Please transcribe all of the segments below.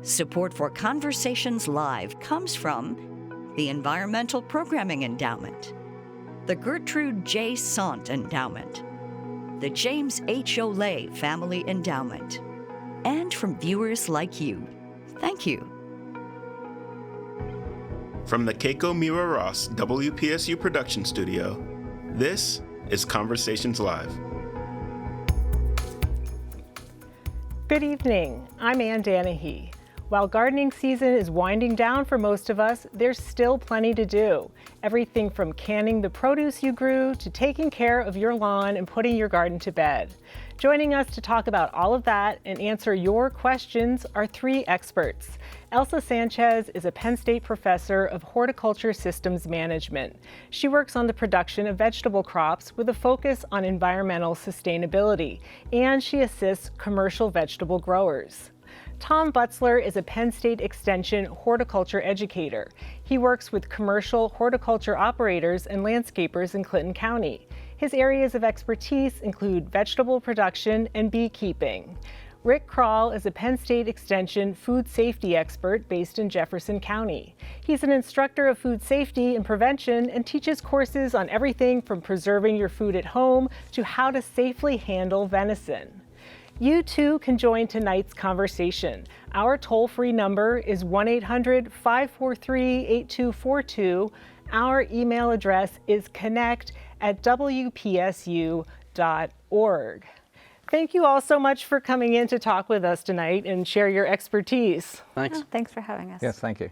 Support for Conversations Live comes from the Environmental Programming Endowment, the Gertrude J. Sant Endowment, the James H. Olay Family Endowment, and from viewers like you. Thank you. From the Keiko Mira Ross WPSU production studio, this is Conversations Live. Good evening. I'm Ann Danahy. While gardening season is winding down for most of us, there's still plenty to do. Everything from canning the produce you grew to taking care of your lawn and putting your garden to bed. Joining us to talk about all of that and answer your questions are three experts. Elsa Sanchez is a Penn State professor of horticulture systems management. She works on the production of vegetable crops with a focus on environmental sustainability, and she assists commercial vegetable growers. Tom Butzler is a Penn State Extension horticulture educator. He works with commercial horticulture operators and landscapers in Clinton County. His areas of expertise include vegetable production and beekeeping. Rick Krall is a Penn State Extension food safety expert based in Jefferson County. He's an instructor of food safety and prevention and teaches courses on everything from preserving your food at home to how to safely handle venison. You too can join tonight's conversation. Our toll-free number is 1-800-543-8242. Our email address is connect@wpsu.org. Thank you all so much for coming in to talk with us tonight and share your expertise. Thanks. Oh, thanks for having us. Yes, thank you.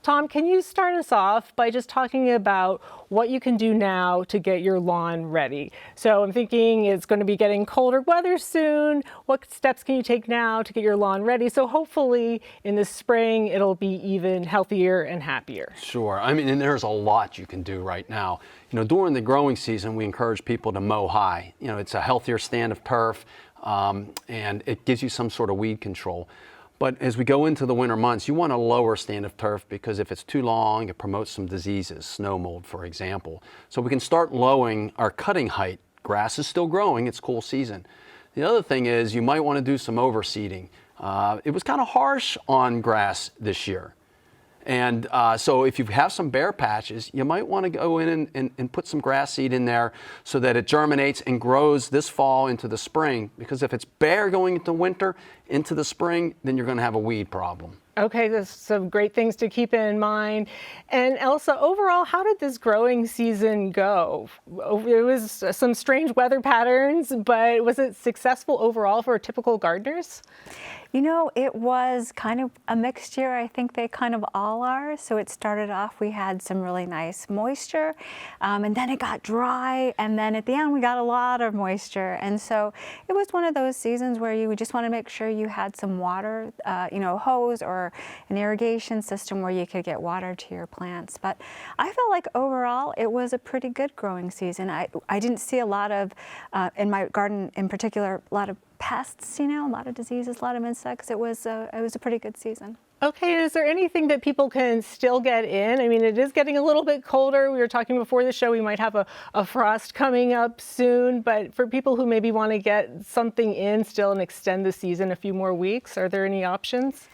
Tom, can you start us off by just talking about what you can do now to get your lawn ready? So I'm thinking it's going to be getting colder weather soon. What steps can you take now to get your lawn ready? So hopefully in the spring, it'll be even healthier and happier. Sure. I mean, and there's a lot you can do right now. You know, during the growing season, we encourage people to mow high. You know, it's a healthier stand of turf, and it gives you some sort of weed control. But as we go into the winter months, you want a lower stand of turf because if it's too long, it promotes some diseases, snow mold, for example. So we can start lowering our cutting height. Grass is still growing, it's cool season. The other thing is you might want to do some overseeding. It was kind of harsh on grass this year. And so if you have some bare patches, you might want to go in and put some grass seed in there so that it germinates and grows this fall into the spring. Because if it's bare going into winter, into the spring, then you're going to have a weed problem. Okay, there's some great things to keep in mind. And Elsa, overall, how did this growing season go? It was some strange weather patterns, but was it successful overall for typical gardeners? You know, it was kind of a mixed year. I think they kind of all are. So it started off, we had some really nice moisture, and then it got dry, and then at the end we got a lot of moisture. And so it was one of those seasons where you would just want to make sure you had some water, you know, hose or an irrigation system where you could get water to your plants. But I felt like overall it was a pretty good growing season. I didn't see a lot of, in my garden in particular, a lot of pests, you know, a lot of diseases, a lot of insects. It was a pretty good season. Okay, is there anything that people can still get in? I mean, it is getting a little bit colder. We were talking before the show, we might have a frost coming up soon, but for people who maybe want to get something in still and extend the season a few more weeks, are there any options?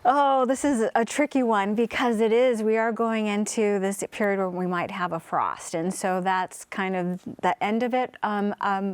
Oh, this is a tricky one because we are going into this period where we might have a frost. And so that's kind of the end of it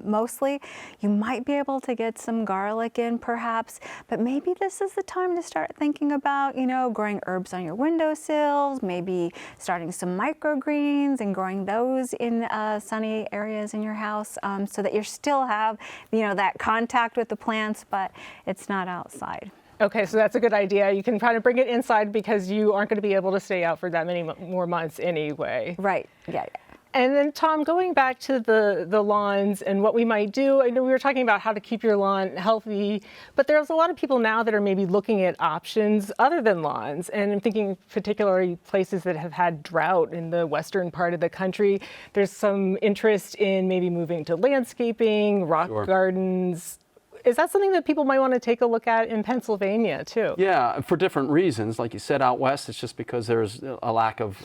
mostly. You might be able to get some garlic in perhaps, but maybe this is the time to start thinking about, you know, growing herbs on your windowsills, maybe starting some microgreens and growing those in sunny areas in your house so that you still have, you know, that contact with the plants, but it's not outside. Okay, so that's a good idea. You can kind of bring it inside because you aren't going to be able to stay out for that many more months anyway. Right, yeah. And then Tom, going back to the lawns and what we might do, I know we were talking about how to keep your lawn healthy, but there's a lot of people now that are maybe looking at options other than lawns. And I'm thinking particularly places that have had drought in the western part of the country. There's some interest in maybe moving to landscaping, rock gardens. Is that something that people might want to take a look at in Pennsylvania too? Yeah, for different reasons. Like you said, out west, it's just because there's a lack of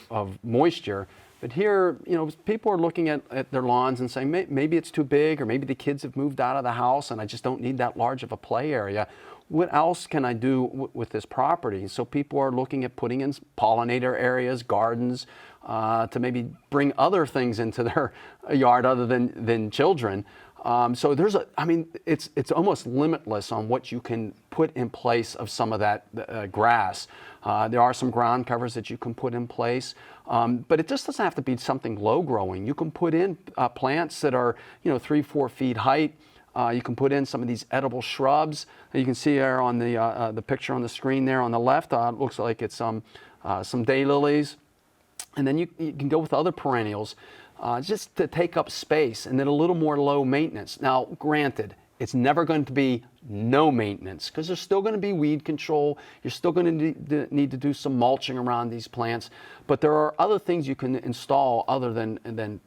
moisture. But here, people are looking at their lawns and saying, maybe it's too big, or maybe the kids have moved out of the house and I just don't need that large of a play area. What else can I do with this property? So people are looking at putting in pollinator areas, gardens, to maybe bring other things into their yard other than children. So it's almost limitless on what you can put in place of some of that grass. There are some ground covers that you can put in place, but it just doesn't have to be something low growing. You can put in plants that are 3-4 feet height. You can put in some of these edible shrubs. You can see there on the picture on the screen there on the left. It looks like it's some daylilies, and then you can go with other perennials. Just to take up space, and then a little more low maintenance. Now, granted, it's never going to be no maintenance, because there's still going to be weed control. You're still going to need to do some mulching around these plants, but there are other things you can install other than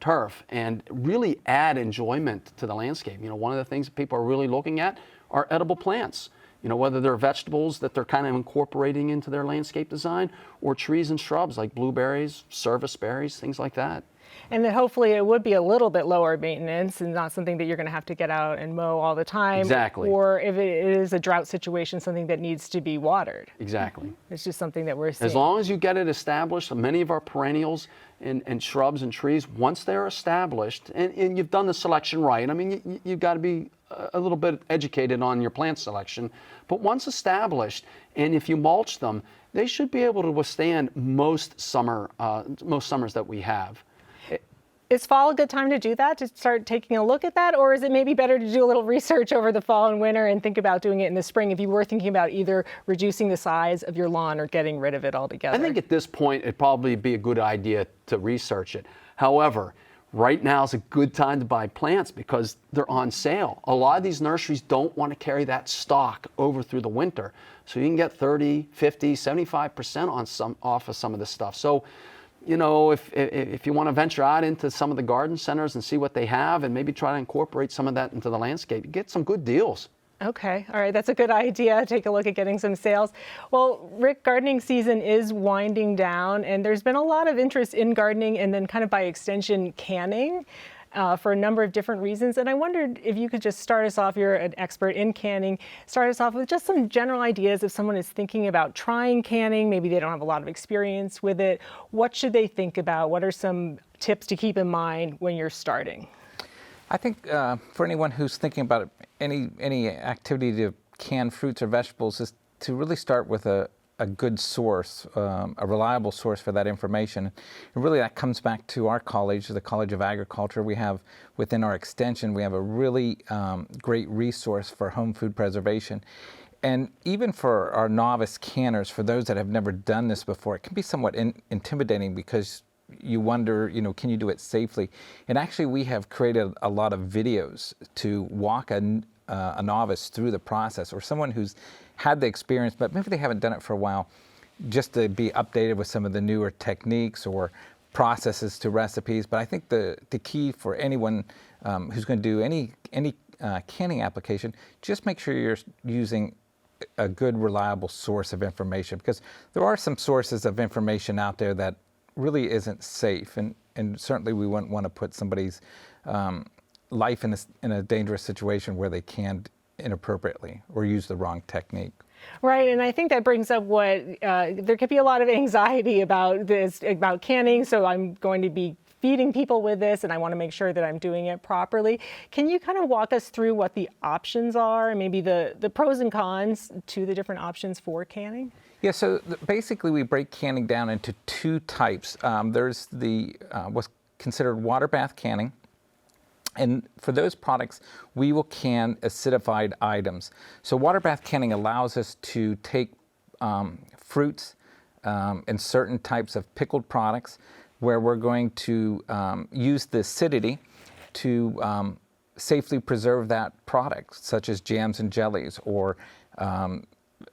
turf and really add enjoyment to the landscape. One of the things that people are really looking at are edible plants. Whether they're vegetables that they're kind of incorporating into their landscape design, or trees and shrubs like blueberries, service berries, things like that. And then hopefully it would be a little bit lower maintenance and not something that you're going to have to get out and mow all the time. Exactly. Or if it is a drought situation, something that needs to be watered. Exactly. It's just something that we're seeing. As long as you get it established, many of our perennials and shrubs and trees, once they're established, and you've done the selection right, you've got to be a little bit educated on your plant selection, but once established, and if you mulch them, they should be able to withstand most summers that we have. Is fall a good time to do that, to start taking a look at that? Or is it maybe better to do a little research over the fall and winter and think about doing it in the spring if you were thinking about either reducing the size of your lawn or getting rid of it altogether? I think at this point, it'd probably be a good idea to research it. However, right now is a good time to buy plants because they're on sale. A lot of these nurseries don't want to carry that stock over through the winter. So you can get 30, 50, 75% off of some of this stuff. So, if you want to venture out into some of the garden centers and see what they have and maybe try to incorporate some of that into the landscape, you get some good deals. Okay, all right, that's a good idea. Take a look at getting some sales. Well, Rick, gardening season is winding down, and there's been a lot of interest in gardening and then kind of by extension canning for a number of different reasons. And I wondered if you could just start us off, you're an expert in canning, start us off with just some general ideas if someone is thinking about trying canning, maybe they don't have a lot of experience with it. What should they think about? What are some tips to keep in mind when you're starting? I think for anyone who's thinking about any activity to can fruits or vegetables is to really start with a good source, a reliable source for that information. And really that comes back to our college, the College of Agriculture. We have within our extension, we have a really great resource for home food preservation. And even for our novice canners, for those that have never done this before, it can be somewhat intimidating because you wonder, can you do it safely? And actually we have created a lot of videos to walk a novice through the process, or someone who's had the experience, but maybe they haven't done it for a while, just to be updated with some of the newer techniques or processes to recipes. But I think the key for anyone who's going to do any canning application, just make sure you're using a good, reliable source of information, because there are some sources of information out there that really isn't safe, and certainly we wouldn't want to put somebody's life in a dangerous situation where they canned inappropriately or use the wrong technique. Right, and I think that brings up what there could be a lot of anxiety about this, about canning. So I'm going to be feeding people with this, and I want to make sure that I'm doing it properly. Can you kind of walk us through what the options are, and maybe the pros and cons to the different options for canning? Yeah, so basically we break canning down into two types. There's the what's considered water bath canning. And for those products, we will can acidified items. So water bath canning allows us to take fruits and certain types of pickled products where we're going to use the acidity to safely preserve that product, such as jams and jellies or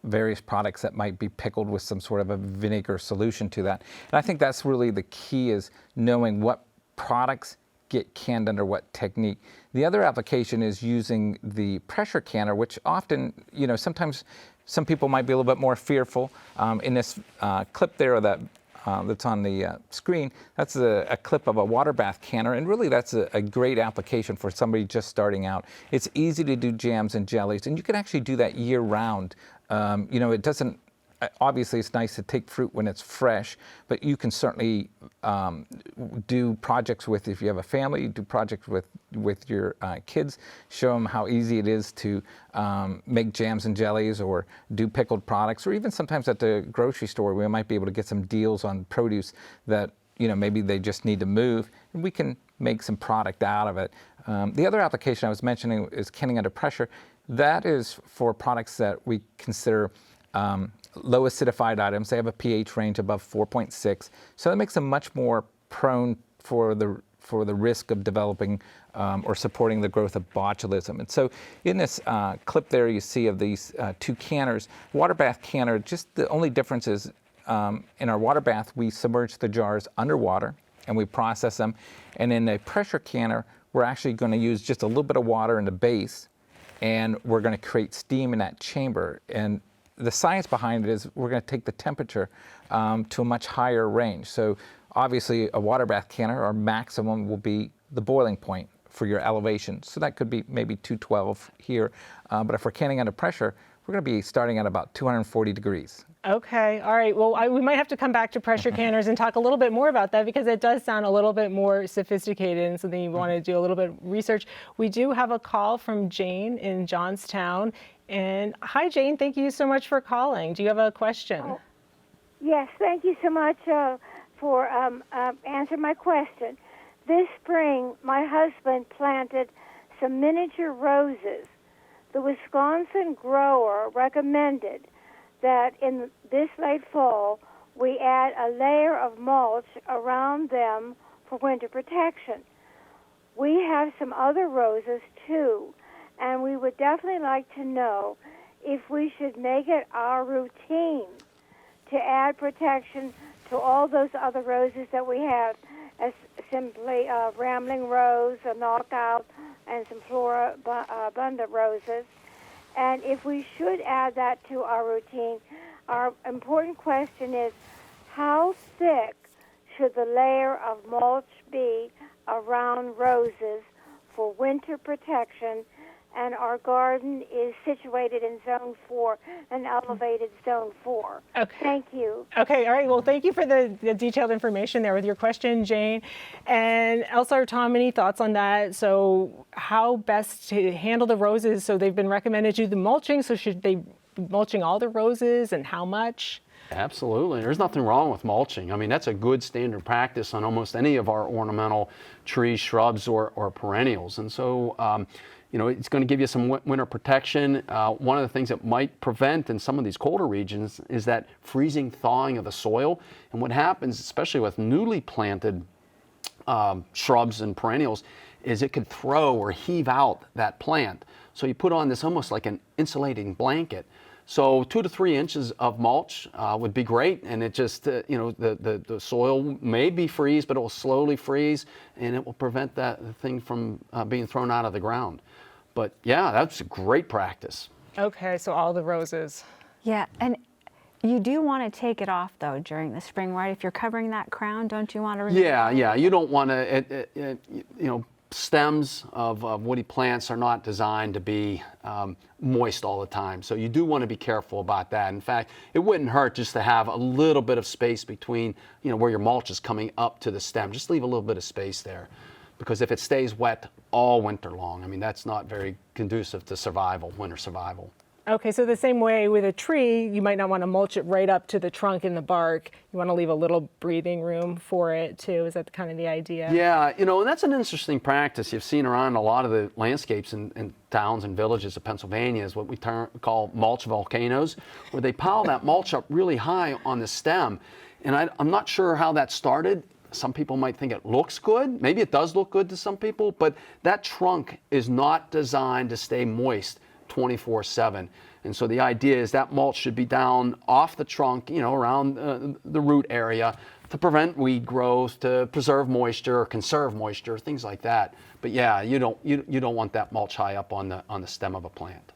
various products that might be pickled with some sort of a vinegar solution to that. And I think that's really the key, is knowing what products get canned under what technique. The other application is using the pressure canner, which often, sometimes some people might be a little bit more fearful. In this clip there of that that's on the screen, that's a clip of a water bath canner, and really that's a great application for somebody just starting out. It's easy to do jams and jellies, and you can actually do that year-round. It doesn't. Obviously, it's nice to take fruit when it's fresh, but you can certainly do projects with, if you have a family, do projects with your kids, show them how easy it is to make jams and jellies or do pickled products, or even sometimes at the grocery store, we might be able to get some deals on produce that, maybe they just need to move, and we can make some product out of it. The other application I was mentioning is canning under pressure. That is for products that we consider low acidified items. They have a pH range above 4.6, so that makes them much more prone for the risk of developing or supporting the growth of botulism. And so in this clip there you see of these two canners, water bath canner, just the only difference is in our water bath we submerge the jars underwater and we process them, and in a pressure canner we're actually going to use just a little bit of water in the base, and we're going to create steam in that chamber. And the science behind it is we're going to take the temperature to a much higher range. So obviously a water bath canner, our maximum will be the boiling point for your elevation. So that could be maybe 212 here. But if we're canning under pressure, we're going to be starting at about 240 degrees. Okay, all right. Well, we might have to come back to pressure canners and talk a little bit more about that, because it does sound a little bit more sophisticated and something you want to do a little bit of research. We do have a call from Jane in Johnstown. And hi, Jane. Thank you so much for calling. Do you have a question? Oh, yes, thank you so much for answering my question. This spring, my husband planted some miniature roses. The Wisconsin grower recommended that in this late fall, we add a layer of mulch around them for winter protection. We have some other roses, too, and we would definitely like to know if we should make it our routine to add protection to all those other roses that we have, as simply rambling rose, a knockout, and some flora abundant roses. And if we should add that to our routine, our important question is, how thick should the layer of mulch be around roses for winter protection? And our garden is situated in Zone 4, an elevated Zone 4. Okay. Thank you. Okay, all right. Well, thank you for the detailed information there with your question, Jane. And Elsa or Tom, any thoughts on that? So how best to handle the roses? So they've been recommended to do the mulching. So should they be mulching all the roses, and how much? Absolutely. There's nothing wrong with mulching. I mean, that's a good standard practice on almost any of our ornamental trees, shrubs, or perennials. And so, it's going to give you some winter protection. One of the things that might prevent in some of these colder regions is that freezing thawing of the soil. And what happens, especially with newly planted shrubs and perennials, is it could throw or heave out that plant. So you put on this almost like an insulating blanket. So 2 to 3 inches of mulch would be great, and it just, the soil may be freeze, but it will slowly freeze, and it will prevent that thing from being thrown out of the ground. But yeah, that's a great practice. Okay, so all the roses. Yeah, and you do want to take it off, though, during the spring, right? If you're covering that crown, don't you want to remove it? Yeah, you don't want to, stems of woody plants are not designed to be moist all the time. So you do want to be careful about that. In fact, it wouldn't hurt just to have a little bit of space between, where your mulch is coming up to the stem. Just leave a little bit of space there. Because if it stays wet all winter long, I mean, that's not very conducive to survival, winter survival. Okay, so the same way with a tree, you might not want to mulch it right up to the trunk and the bark. You want to leave a little breathing room for it too. Is that kind of the idea? Yeah, and that's an interesting practice you've seen around a lot of the landscapes in towns and villages of Pennsylvania, is what we call mulch volcanoes, where they pile that mulch up really high on the stem. And I'm not sure how that started. Some people might think it looks good. Maybe it does look good to some people, but that trunk is not designed to stay moist 24/7. And so the idea is that mulch should be down off the trunk, around the root area, to prevent weed growth, to preserve moisture or conserve moisture, things like that. But yeah, you don't want that mulch high up on the stem of a plant.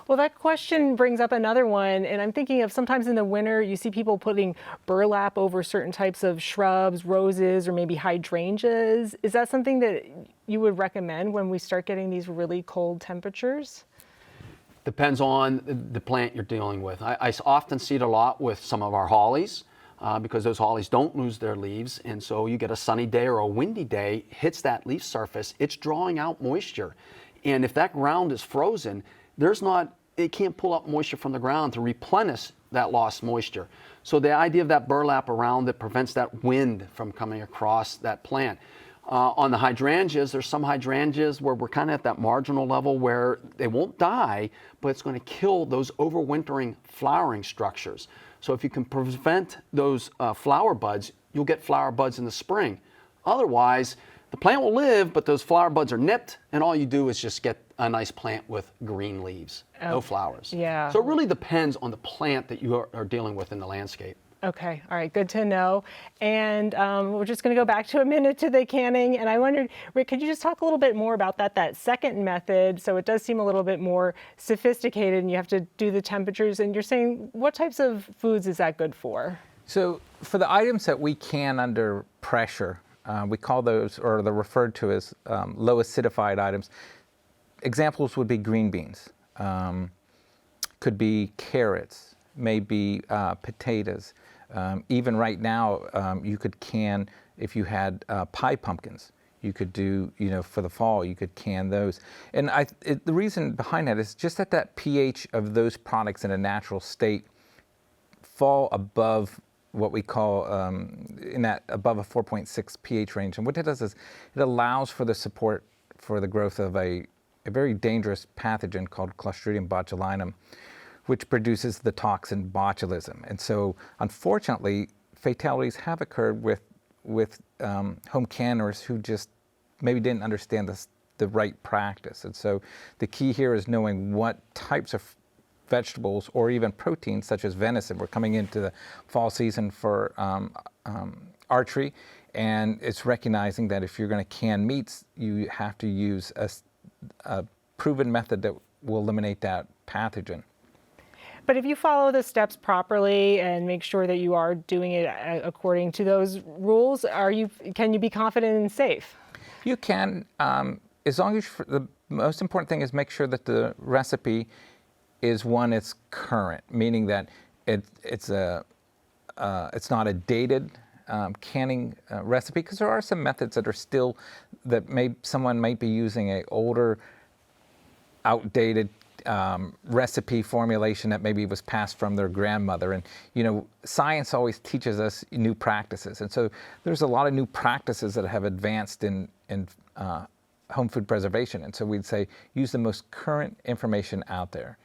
Well, that question brings up another one, and I'm thinking of sometimes in the winter you see people putting burlap over certain types of shrubs, roses, or maybe hydrangeas. Is that something that you would recommend when we start getting these really cold temperatures? Depends on the plant you're dealing with. I often see it a lot with some of our hollies because those hollies don't lose their leaves, and so you get a sunny day or a windy day, hits that leaf surface, it's drawing out moisture. And if that ground is frozen, it can't pull up moisture from the ground to replenish that lost moisture. So the idea of that burlap around it prevents that wind from coming across that plant. On the hydrangeas, there's some hydrangeas where we're kind of at that marginal level where they won't die, but it's going to kill those overwintering flowering structures. So if you can prevent those flower buds, you'll get flower buds in the spring. Otherwise, the plant will live, but those flower buds are nipped, and all you do is just get a nice plant with green leaves, no flowers. Yeah. So it really depends on the plant that you are dealing with in the landscape. Okay, all right, good to know. And we're just going to go back to a minute to the canning. And I wondered, Rick, could you just talk a little bit more about that second method? So it does seem a little bit more sophisticated, and you have to do the temperatures. And you're saying, what types of foods is that good for? So for the items that we can under pressure, we call those, or they're referred to as low acidified items. Examples would be green beans, could be carrots, maybe potatoes. Even right now, you could can, if you had pie pumpkins, you could do, for the fall, you could can those. And the reason behind that is just that pH of those products in a natural state fall above what we call above a 4.6 pH range. And what that does is it allows for the support for the growth of a very dangerous pathogen called Clostridium botulinum, which produces the toxin botulism. And so, unfortunately, fatalities have occurred with home canners who just maybe didn't understand the right practice. And so the key here is knowing what types of vegetables or even proteins such as venison. We're coming into the fall season for archery, and it's recognizing that if you're going to can meats, you have to use a proven method that will eliminate that pathogen. But if you follow the steps properly and make sure that you are doing it according to those rules, can you be confident and safe? You can, as long as the most important thing is make sure that the recipe is one that's current, meaning that it's not a dated canning recipe, because there are some methods that are still someone might be using a older, outdated recipe formulation that maybe was passed from their grandmother. And science always teaches us new practices, and so there's a lot of new practices that have advanced in home food preservation. And so we'd say use the most current information out there,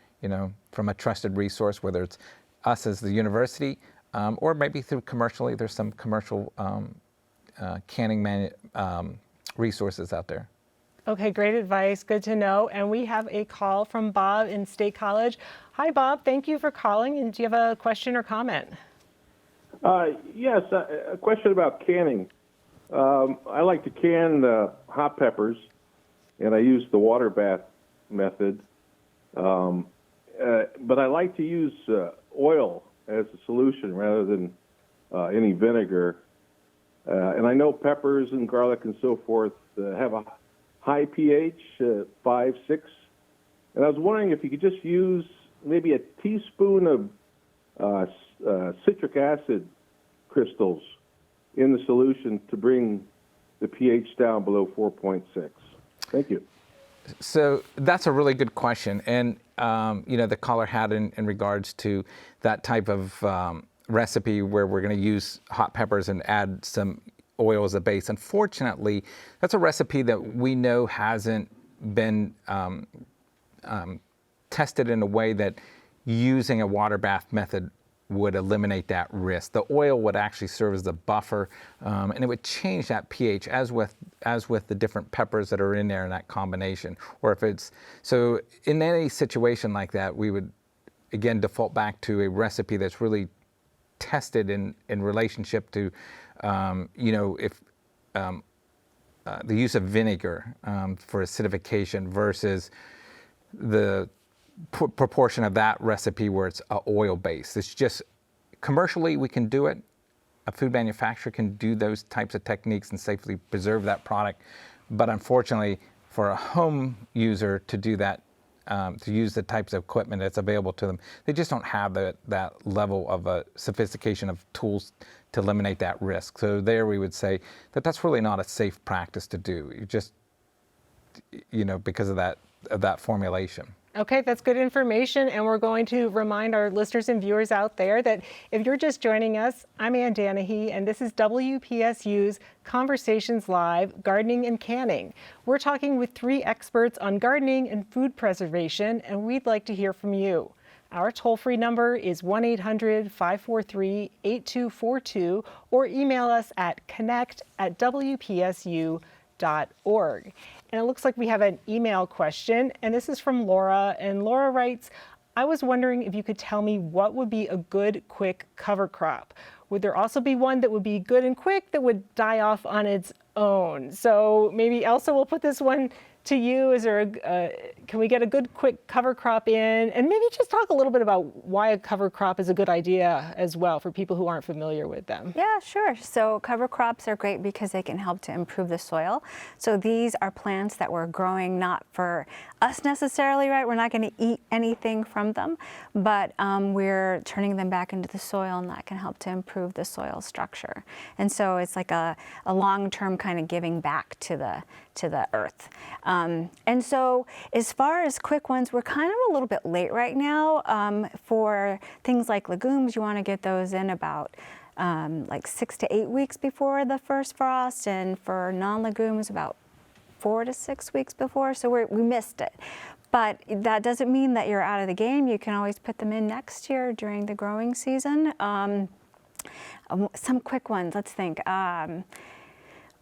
from a trusted resource, whether it's us as the university or maybe through commercially. There's some commercial canning resources out there. Okay, great advice. Good to know. And we have a call from Bob in State College. Hi, Bob. Thank you for calling. And do you have a question or comment? Yes, a question about canning. I like to can hot peppers, and I use the water bath method. But I like to use oil as a solution rather than any vinegar. And I know peppers and garlic and so forth have a high pH, 5, 6. And I was wondering if you could just use maybe a teaspoon of citric acid crystals in the solution to bring the pH down below 4.6. Thank you. So that's a really good question. And, the caller had in regards to that type of recipe where we're going to use hot peppers and add some oil as a base. Unfortunately, that's a recipe that we know hasn't been tested in a way that using a water bath method would eliminate that risk. The oil would actually serve as a buffer, and it would change that pH as with the different peppers that are in there in that combination. Or if it's so in any situation like that, we would again default back to a recipe that's really tested in relationship to if the use of vinegar for acidification versus the proportion of that recipe where it's oil based. It's just commercially we can do it. A food manufacturer can do those types of techniques and safely preserve that product. But unfortunately, for a home user to do that, to use the types of equipment that's available to them, they just don't have that level of sophistication of tools to eliminate that risk. So there we would say that that's really not a safe practice to do. You just, because of that formulation. Okay, that's good information, and we're going to remind our listeners and viewers out there that if you're just joining us, I'm Ann Danahy, and this is WPSU's Conversations Live, Gardening and Canning. We're talking with 3 experts on gardening and food preservation, and we'd like to hear from you. Our toll-free number is 1-800-543-8242, or email us at connect@wpsu.org. And it looks like we have an email question, and this is from Laura. And Laura writes, I was wondering if you could tell me what would be a good, quick cover crop. Would there also be one that would be good and quick that would die off on its own? So maybe Elsa will put this one to you. Is there can we get a good, quick cover crop in? And maybe just talk a little bit about why a cover crop is a good idea as well for people who aren't familiar with them. Yeah, sure. So cover crops are great because they can help to improve the soil. So these are plants that we're growing not for us necessarily, right? We're not going to eat anything from them, but we're turning them back into the soil, and that can help to improve the soil structure. And so it's like a long-term kind of giving back to the earth. And so as far as quick ones, we're kind of a little bit late right now. For things like legumes, you want to get those in about like 6 to 8 weeks before the first frost, and for non-legumes about 4 to 6 weeks before, so we missed it. But that doesn't mean that you're out of the game. You can always put them in next year during the growing season. Some quick ones, let's think.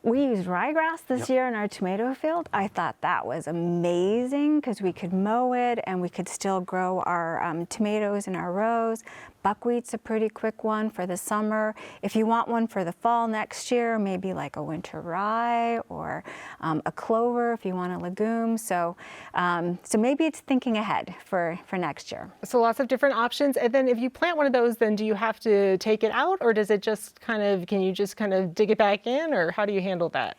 We used ryegrass this year in our tomato field. I thought that was amazing because we could mow it and we could still grow our tomatoes in our rows. Buckwheat's a pretty quick one for the summer. If you want one for the fall next year, maybe like a winter rye or a clover if you want a legume. So maybe it's thinking ahead for next year. So lots of different options. And then if you plant one of those, then do you have to take it out, or does it just can you just kind of dig it back in, or how do you handle that?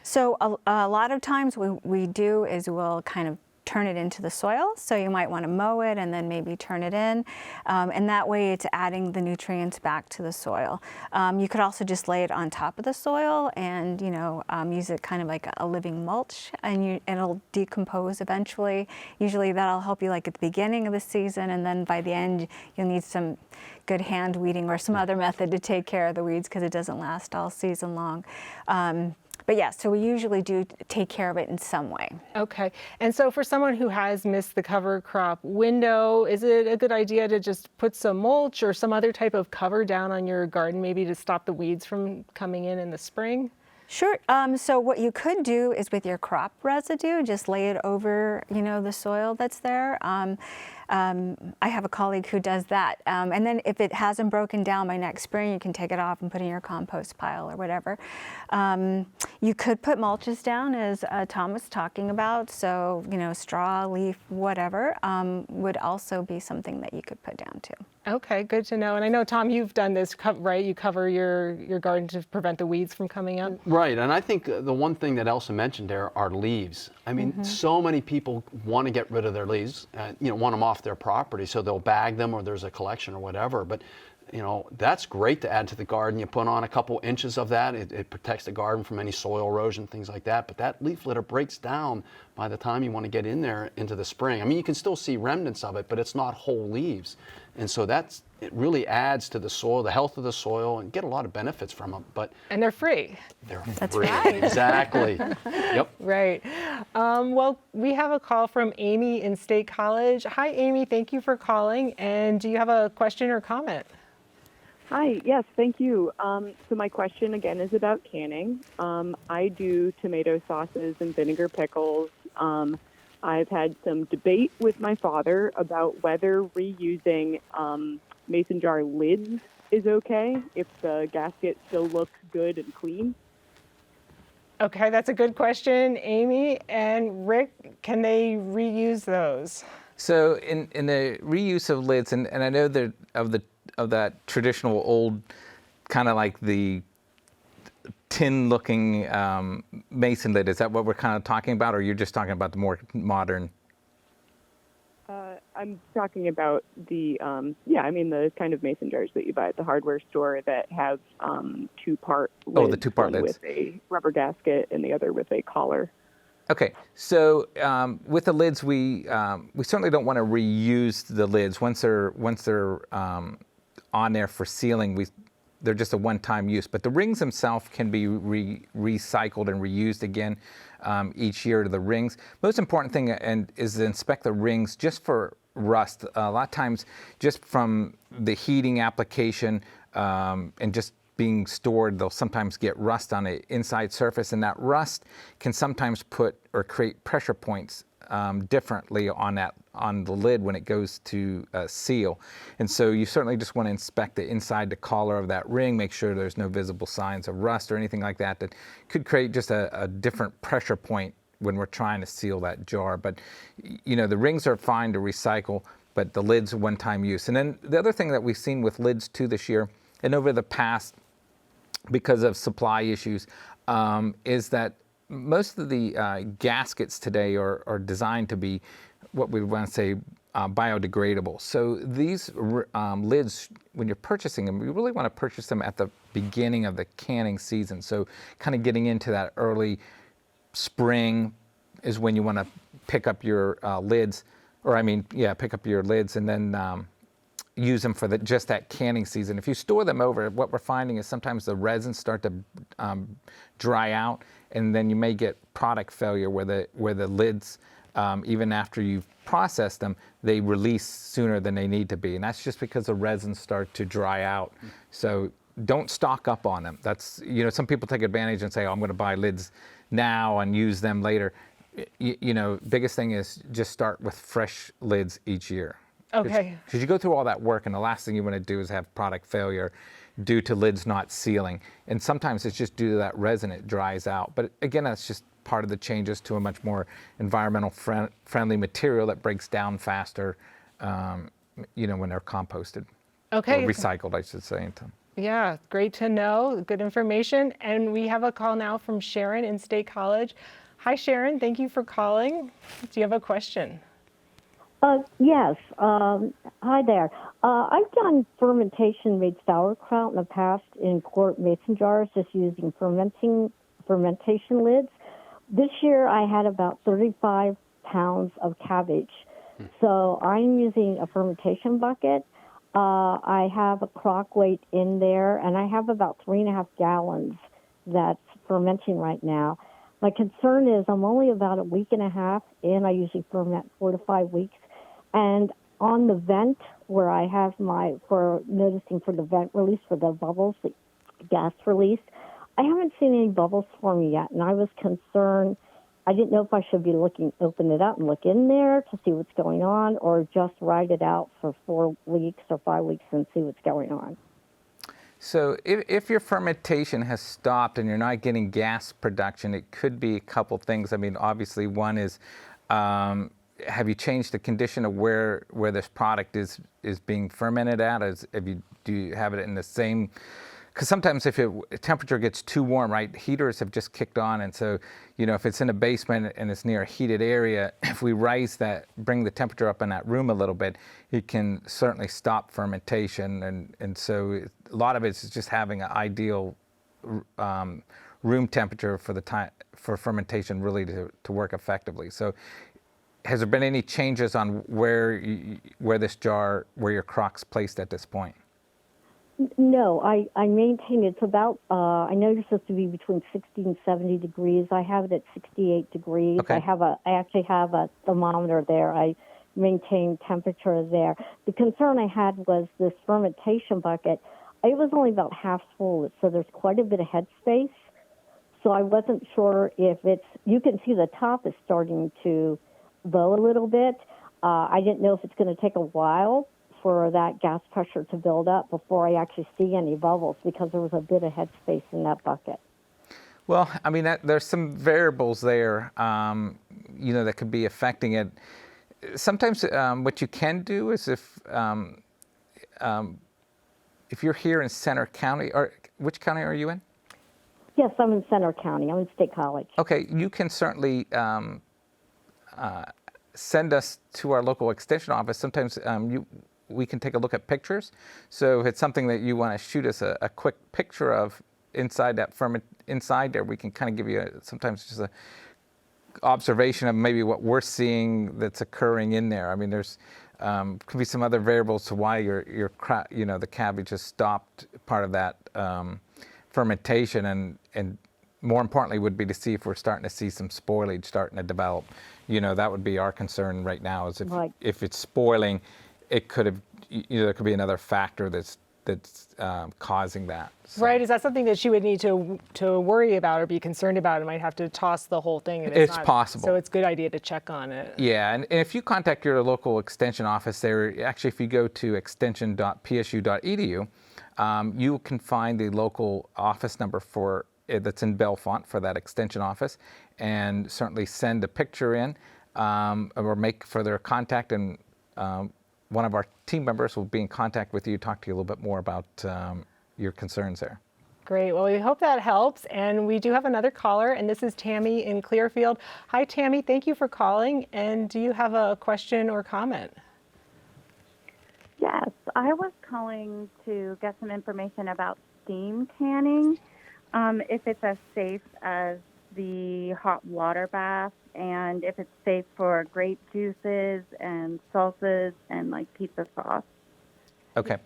So a lot of times what we do is we'll kind of turn it into the soil. So you might want to mow it and then maybe turn it in. And that way it's adding the nutrients back to the soil. You could also just lay it on top of the soil and, use it kind of like a living mulch, and it'll decompose eventually. Usually that'll help you like at the beginning of the season, and then by the end you'll need some good hand weeding or some other method to take care of the weeds because it doesn't last all season long. But yeah, so we usually do take care of it in some way. Okay. And so for someone who has missed the cover crop window, is it a good idea to just put some mulch or some other type of cover down on your garden, maybe to stop the weeds from coming in the spring? Sure. So what you could do is with your crop residue, just lay it over, the soil that's there. I have a colleague who does that. And then if it hasn't broken down by next spring, you can take it off and put it in your compost pile or whatever. You could put mulches down, as Tom was talking about. So, straw, leaf, whatever, would also be something that you could put down too. Okay, good to know. And I know, Tom, you've done this, right? You cover your garden to prevent the weeds from coming up? Right, and I think the one thing that Elsa mentioned there are leaves. I mean, so many people want to get rid of their leaves, want them off their property, so they'll bag them or there's a collection or whatever. But that's great to add to the garden. You put on a couple inches of that. It protects the garden from any soil erosion, things like that. But that leaf litter breaks down by the time you want to get in there into the spring. I mean, you can still see remnants of it, but it's not whole leaves. And so it really adds to the soil, the health of the soil, and get a lot of benefits from them. And they're free. That's free. Right. Exactly. Yep. Right. Well, we have a call from Amy in State College. Hi, Amy. Thank you for calling. And do you have a question or comment? Hi, yes, thank you. So my question again is about canning. I do tomato sauces and vinegar pickles. I've had some debate with my father about whether reusing mason jar lids is okay if the gasket still looks good and clean. Okay, that's a good question, Amy. And Rick, can they reuse those? So in the reuse of lids, and I know that of that traditional old, kind of like the tin-looking mason lid, is that what we're kind of talking about, or you're just talking about the more modern? I'm talking about the the kind of mason jars that you buy at the hardware store that have two-part lids. Oh, the two-part one lids. with a rubber gasket and the other with a collar. Okay, so with the lids, we certainly don't want to reuse the lids once they're on there for sealing. They're just a one-time use, but the rings themselves can be recycled and reused again each year to the rings. Most important thing is to inspect the rings just for rust. A lot of times, just from the heating application and just being stored, they'll sometimes get rust on the inside surface, and that rust can sometimes put or create pressure points differently on the lid when it goes to seal. And so you certainly just want to inspect the inside, the collar of that ring, make sure there's no visible signs of rust or anything like that that could create just a different pressure point when we're trying to seal that jar. But the rings are fine to recycle, but the lid's one-time use. And then the other thing that we've seen with lids too this year and over the past, because of supply issues, is that most of the gaskets today are designed to be what we want to say biodegradable. So these lids, when you're purchasing them, you really want to purchase them at the beginning of the canning season. So kind of getting into that early spring is when you want to pick up your lids, pick up your lids and then use them for just that canning season. If you store them over, what we're finding is sometimes the resins start to dry out, and then you may get product failure where the lids, even after you've processed them, they release sooner than they need to be, and that's just because the resins start to dry out. So don't stock up on them. That's some people take advantage and say, "Oh, I'm going to buy lids now and use them later." Biggest thing is just start with fresh lids each year. Okay. Because you go through all that work, and the last thing you want to do is have product failure due to lids not sealing. And sometimes it's just due to that resin, it dries out. But again, that's just part of the changes to a much more environmental friendly material that breaks down faster, when they're composted. Okay. Or recycled, I should say. Yeah, great to know. Good information. And we have a call now from Sharon in State College. Hi, Sharon. Thank you for calling. Do you have a question? Yes. Hi there. I've done fermentation-made sauerkraut in the past in quart mason jars, just using fermentation lids. This year, I had about 35 pounds of cabbage. So I'm using a fermentation bucket. I have a crock weight in there, and I have about 3.5 gallons that's fermenting right now. My concern is I'm only about a week and a half in. I usually ferment 4 to 5 weeks. And on the vent where I have for the vent release for the bubbles, the gas release, I haven't seen any bubbles forming yet. And I was concerned. I didn't know if I should be open it up and look in there to see what's going on, or just ride it out for 4 weeks or 5 weeks and see what's going on. So if your fermentation has stopped and you're not getting gas production, it could be a couple things. I mean, obviously one is, have you changed the condition of where this product is being fermented at? Do you have it in the same? Because sometimes if temperature gets too warm, right, heaters have just kicked on, and so if it's in a basement and it's near a heated area, if we bring the temperature up in that room a little bit, it can certainly stop fermentation, and so a lot of it is just having an ideal room temperature for fermentation really to work effectively. So has there been any changes on where your crock's placed at this point? No, I maintain it's about, I know you're supposed to be between 60 and 70 degrees. I have it at 68 degrees. Okay. I actually have a thermometer there. I maintain temperature there. The concern I had was this fermentation bucket. It was only about half full, so there's quite a bit of headspace. So I wasn't sure if you can see the top is starting to bow a little bit. I didn't know if it's going to take a while for that gas pressure to build up before I actually see any bubbles, because there was a bit of headspace in that bucket. Well, I mean, there's some variables there, that could be affecting it. sometimes what you can do is if you're here in Center County, or which county are you in? Yes, I'm in Center County. I'm in State College. Okay, you can certainly send us to our local extension office. Sometimes we can take a look at pictures. So if it's something that you want to shoot us a quick picture of inside that inside there, we can kind of give you sometimes just a observation of maybe what we're seeing that's occurring in there. I mean, there's could be some other variables to why the cabbage has stopped part of that fermentation, and more importantly would be to see if we're starting to see some spoilage starting to develop. That would be our concern right now, is if it's spoiling, it could have, there could be another factor that's causing that. So. Right? Is that something that she would need to worry about or be concerned about, and might have to toss the whole thing? And it's possible. So it's a good idea to check on it. Yeah, and if you contact your local extension office there, actually if you go to extension.psu.edu, you can find the local office number that's in Bellefonte for that extension office, and certainly send a picture in or make further contact, and one of our team members will be in contact with you, talk to you a little bit more about your concerns there. Great. Well, we hope that helps. And we do have another caller, and this is Tammy in Clearfield. Hi, Tammy. Thank you for calling. And do you have a question or comment? Yes, I was calling to get some information about steam canning, if it's as safe as the hot water bath, and if it's safe for grape juices and salsas and like pizza sauce. Okay,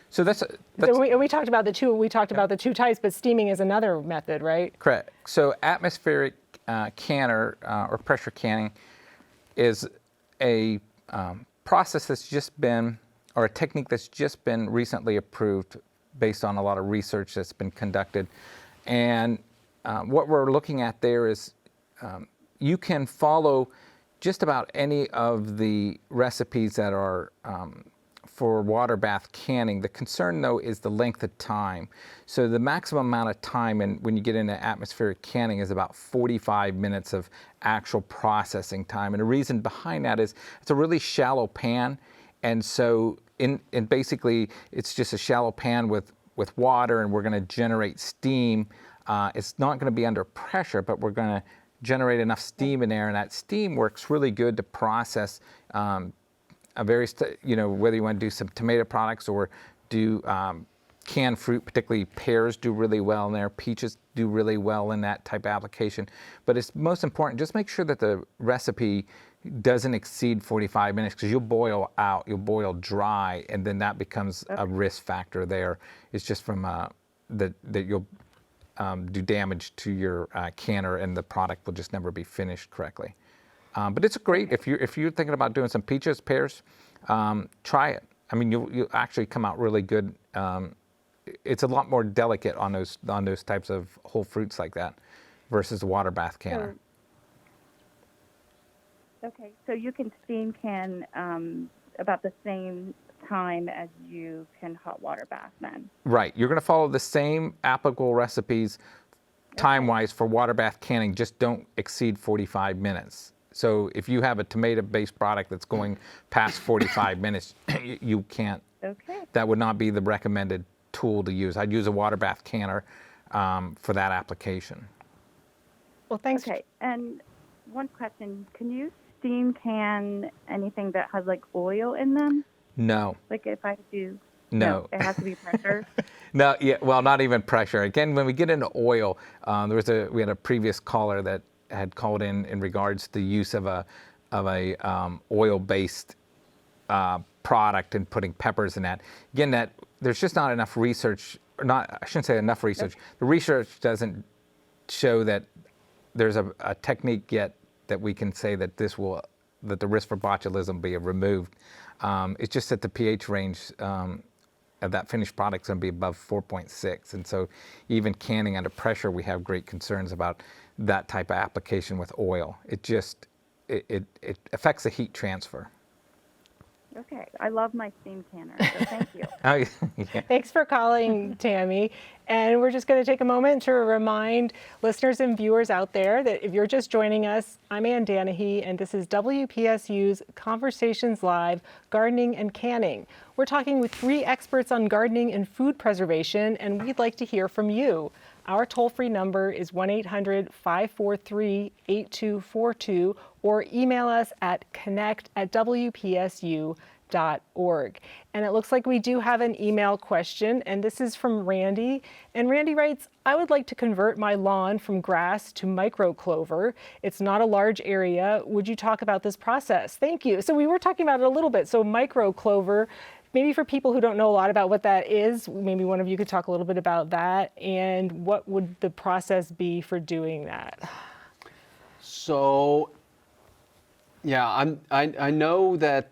so that's so we talked about the two. We talked about the two types, but steaming is another method, right? Correct. So atmospheric canner or pressure canning is a process that's just been, or a technique that's just been recently approved based on a lot of research that's been conducted, and what we're looking at there is you can follow just about any of the recipes that are for water bath canning. The concern, though, is the length of time. So the maximum amount of time when you get into atmospheric canning is about 45 minutes of actual processing time. And the reason behind that is it's a really shallow pan, and so basically it's just a shallow pan with water, and we're going to generate steam. It's not going to be under pressure, but we're going to generate enough steam in there, and that steam works really good to process whether you want to do some tomato products or do canned fruit, particularly pears do really well in there, peaches do really well in that type of application. But it's most important, just make sure that the recipe doesn't exceed 45 minutes, because you'll boil dry, and then that becomes a risk factor there. It's just from that you'll do damage to your canner, and the product will just never be finished correctly. But it's great if you're thinking about doing some peaches, pears, try it. I mean, you'll actually come out really good. It's a lot more delicate on those types of whole fruits like that versus a water bath canner. Okay, so you can steam can about the same time as you can hot water bath then? Right. You're going to follow the same applicable recipes time-wise for water bath canning, just don't exceed 45 minutes. So if you have a tomato-based product that's going past 45 minutes, you can't. Okay. That would not be the recommended tool to use. I'd use a water bath canner for that application. Well, thanks. Okay, and one question, can you steam can anything that has like oil in them? No. Like if I do? No. It has to be pressure? No, yeah, well, not even pressure. Again, when we get into oil, we had a previous caller that had called in regards to the use of a oil-based product and putting peppers in that. Again, that there's just not enough research, I shouldn't say enough research. Okay. The research doesn't show that there's a technique yet that we can say that that the risk for botulism be removed. It's just that the pH range of that finished product is going to be above 4.6, and so even canning under pressure, we have great concerns about that type of application with oil. It affects the heat transfer. Okay, I love my steam canner, so thank you. Oh, yeah. Thanks for calling, Tammy. And we're just going to take a moment to remind listeners and viewers out there that if you're just joining us, I'm Ann Danahy, and this is WPSU's Conversations Live, Gardening and Canning. We're talking with 3 experts on gardening and food preservation, and we'd like to hear from you. Our toll-free number is 1-800-543-8242, or email us at connect@wpsu.org. And it looks like we do have an email question, and this is from Randy. And Randy writes, I would like to convert my lawn from grass to micro clover. It's not a large area. Would you talk about this process? Thank you. So we were talking about it a little bit. So micro clover, maybe for people who don't know a lot about what that is, maybe one of you could talk a little bit about that, and what would the process be for doing that? So, yeah, I know that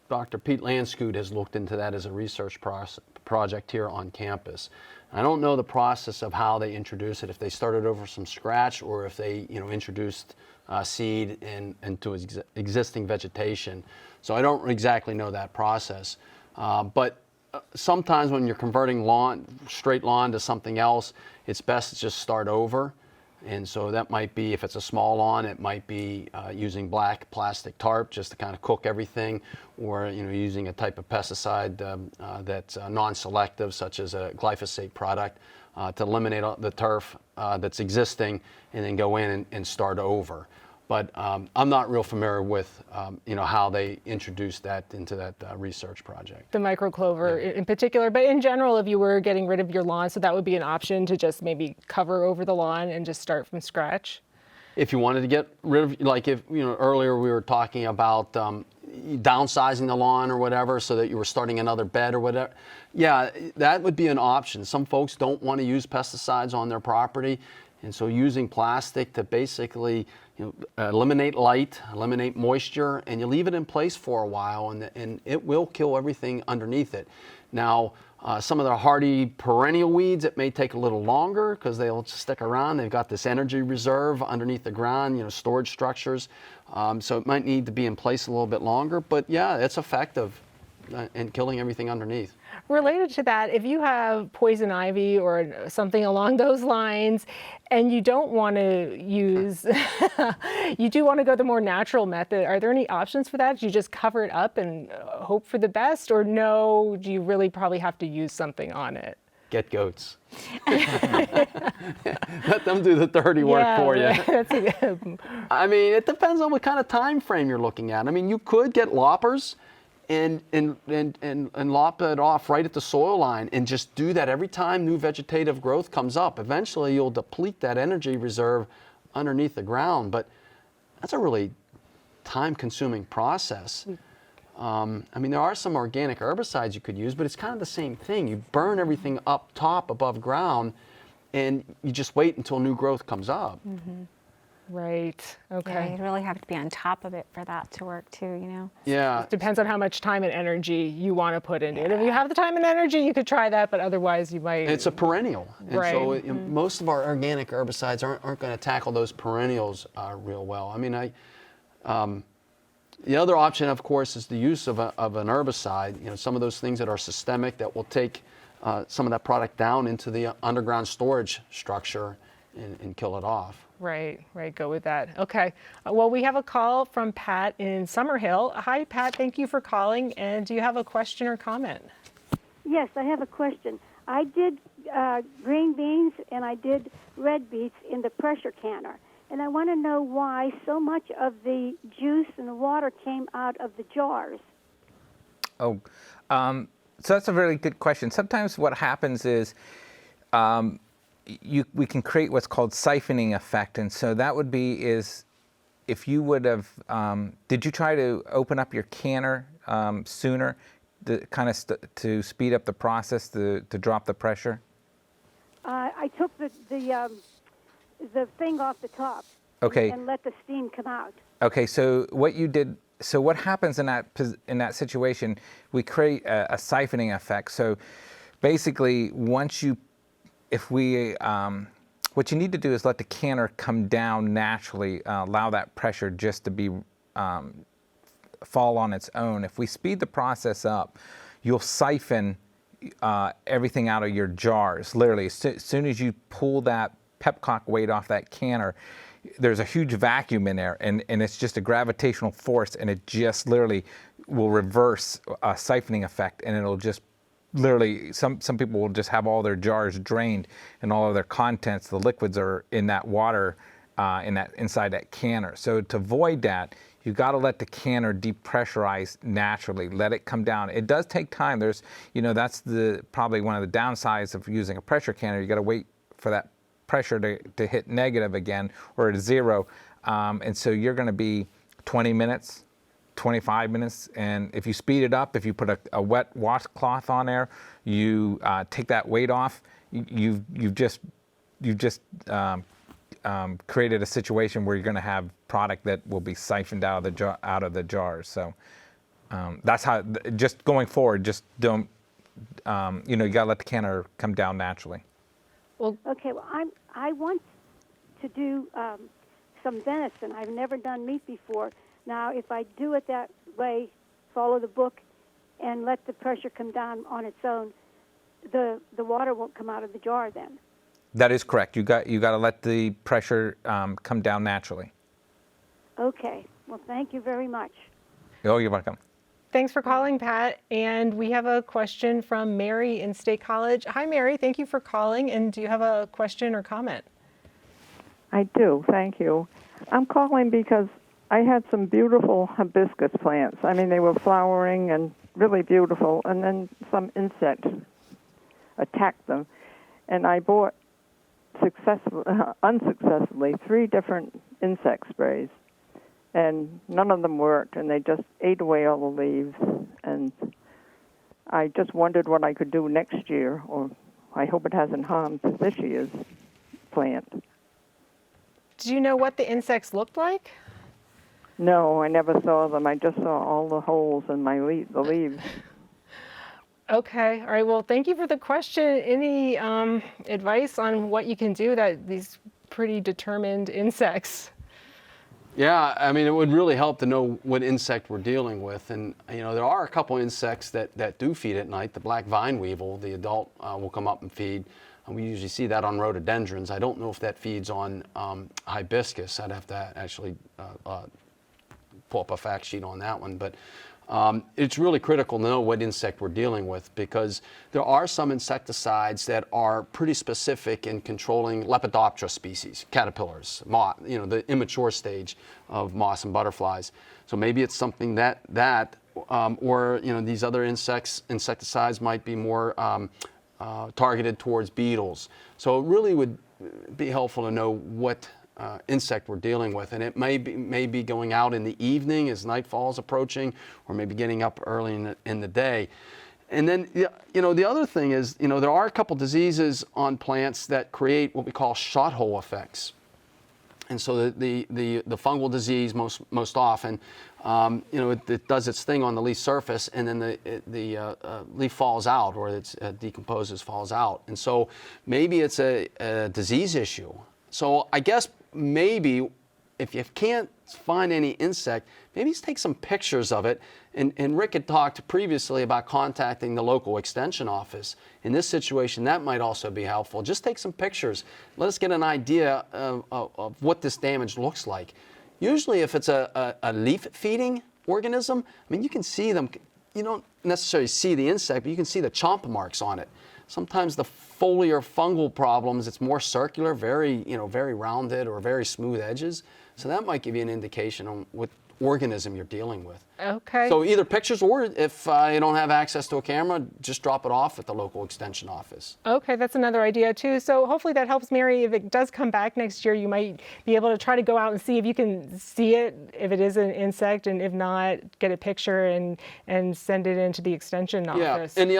Dr. Pete Lanscoot has looked into that as a research project here on campus. I don't know the process of how they introduce it, if they started over from scratch or if they, introduced seed into existing vegetation. So I don't exactly know that process. But sometimes when you're converting straight lawn to something else, it's best to just start over. And so that might be, if it's a small lawn, it might be using black plastic tarp just to kind of cook everything, or using a type of pesticide that's non-selective, such as a glyphosate product, to eliminate the turf that's existing, and then go in and start over. But I'm not real familiar with how they introduced that into that research project. The microclover in particular, but in general, if you were getting rid of your lawn, so that would be an option to just maybe cover over the lawn and just start from scratch? If you wanted to get rid of, like if, earlier we were talking about downsizing the lawn or whatever, so that you were starting another bed or whatever, yeah, that would be an option. Some folks don't want to use pesticides on their property, and so using plastic to basically eliminate light, eliminate moisture, and you leave it in place for a while, and it will kill everything underneath it. Now, some of the hardy perennial weeds, it may take a little longer because they'll stick around. They've got this energy reserve underneath the ground, storage structures. So it might need to be in place a little bit longer, but yeah, it's effective in killing everything underneath. Related to that, if you have poison ivy or something along those lines, and you don't want to use, you do want to go the more natural method, are there any options for that? Do you just cover it up and hope for the best, or no, do you really probably have to use something on it? Get goats. Let them do the dirty work for you. I mean, it depends on what kind of time frame you're looking at. I mean, you could get loppers and lop it off right at the soil line and just do that every time new vegetative growth comes up. Eventually you'll deplete that energy reserve underneath the ground, but that's a really time-consuming process. I mean, there are some organic herbicides you could use, but it's kind of the same thing. You burn everything up top above ground, and you just wait until new growth comes up. Mm-hmm. Right. Okay. Yeah, you really have to be on top of it for that to work too, Yeah. It depends on how much time and energy you want to put into it. If you have the time and energy, you could try that, but otherwise you might. It's a perennial. And right. so most of our organic herbicides aren't going to tackle those perennials real well. I mean, the other option, of course, is the use of an herbicide. Some of those things that are systemic that will take some of that product down into the underground storage structure and kill it off. Right, go with that. Okay. Well, we have a call from Pat in Summerhill. Hi, Pat. Thank you for calling. And do you have a question or comment? Yes, I have a question. I did green beans and I did red beets in the pressure canner. And I want to know why so much of the juice and the water came out of the jars. So that's a really good question. Sometimes what happens is we can create what's called siphoning effect. And so that would be if you would have, did you try to open up your canner sooner to speed up the process, to drop the pressure? I took the thing off the top. Okay. And let the steam come out. Okay, so what happens in that situation, we create a siphoning effect. So basically, what you need to do is let the canner come down naturally, allow that pressure just to be fall on its own. If we speed the process up, you'll siphon everything out of your jars. Literally, as soon as you pull that pepcock weight off that canner, there's a huge vacuum in there, and it's just a gravitational force, and it just literally will reverse a siphoning effect, and it'll just literally, some people will just have all their jars drained, and all of their contents, the liquids, are in that water, inside that canner. So to avoid that, you got to let the canner depressurize naturally. Let it come down. It does take time. There's, that's probably one of the downsides of using a pressure canner. You got to wait for that pressure to hit negative again, or to zero. And so you're going to be 20 minutes, 25 minutes. And if you speed it up, if you put a wet washcloth on there, you take that weight off, you've just created a situation where you're going to have product that will be siphoned out of the jars. So that's how. Just going forward, just don't. You got to let the canner come down naturally. Well, okay. Well, I want to do some venison. I've never done meat before. Now, if I do it that way, follow the book, and let the pressure come down on its own, the water won't come out of the jar then. That is correct. You got to let the pressure come down naturally. Okay. Well, thank you very much. Oh, you're welcome. Thanks for calling, Pat. And we have a question from Mary in State College. Hi, Mary. Thank you for calling. And do you have a question or comment? I do. Thank you. I'm calling because I had some beautiful hibiscus plants. I mean, they were flowering and really beautiful. And then some insect attacked them. And I bought unsuccessfully 3 different insect sprays, and none of them worked, and they just ate away all the leaves. And I just wondered what I could do next year, or I hope it hasn't harmed this year's plant. Do you know what the insects looked like? No, I never saw them. I just saw all the holes in the leaves. Okay. All right. Well, thank you for the question. Any advice on what you can do that these pretty determined insects? Yeah, I mean, it would really help to know what insect we're dealing with. And, there are a couple insects that do feed at night. The black vine weevil, the adult, will come up and feed. And we usually see that on rhododendrons. I don't know if that feeds on hibiscus. I'd have to actually pull up a fact sheet on that one. But it's really critical to know what insect we're dealing with, because there are some insecticides that are pretty specific in controlling Lepidoptera species, caterpillars, the immature stage of moths and butterflies. So maybe it's something or these other insecticides might be more targeted towards beetles. So it really would be helpful to know what insect we're dealing with, and it may be going out in the evening as nightfall is approaching, or maybe getting up early in the day. And then the other thing is there are a couple diseases on plants that create what we call shot hole effects. And so the fungal disease most often it does its thing on the leaf surface, and then the leaf falls out, or it decomposes, falls out. And so maybe it's a disease issue. So I guess maybe if you can't find any insect, maybe just take some pictures of it. And Rick had talked previously about contacting the local extension office. In this situation, that might also be helpful. Just take some pictures. Let us get an idea of what this damage looks like. Usually if it's a leaf-feeding organism, I mean, you can see them. You don't necessarily see the insect, but you can see the chomp marks on it. Sometimes the foliar fungal problems, it's more circular, very rounded, or very smooth edges. So that might give you an indication on what organism you're dealing with. Okay. So either pictures, or if you don't have access to a camera, just drop it off at the local extension office. Okay, that's another idea too. So hopefully that helps, Mary. If it does come back next year, you might be able to try to go out and see if you can see it, if it is an insect, and if not, get a picture and send it into the extension office. Yeah, and the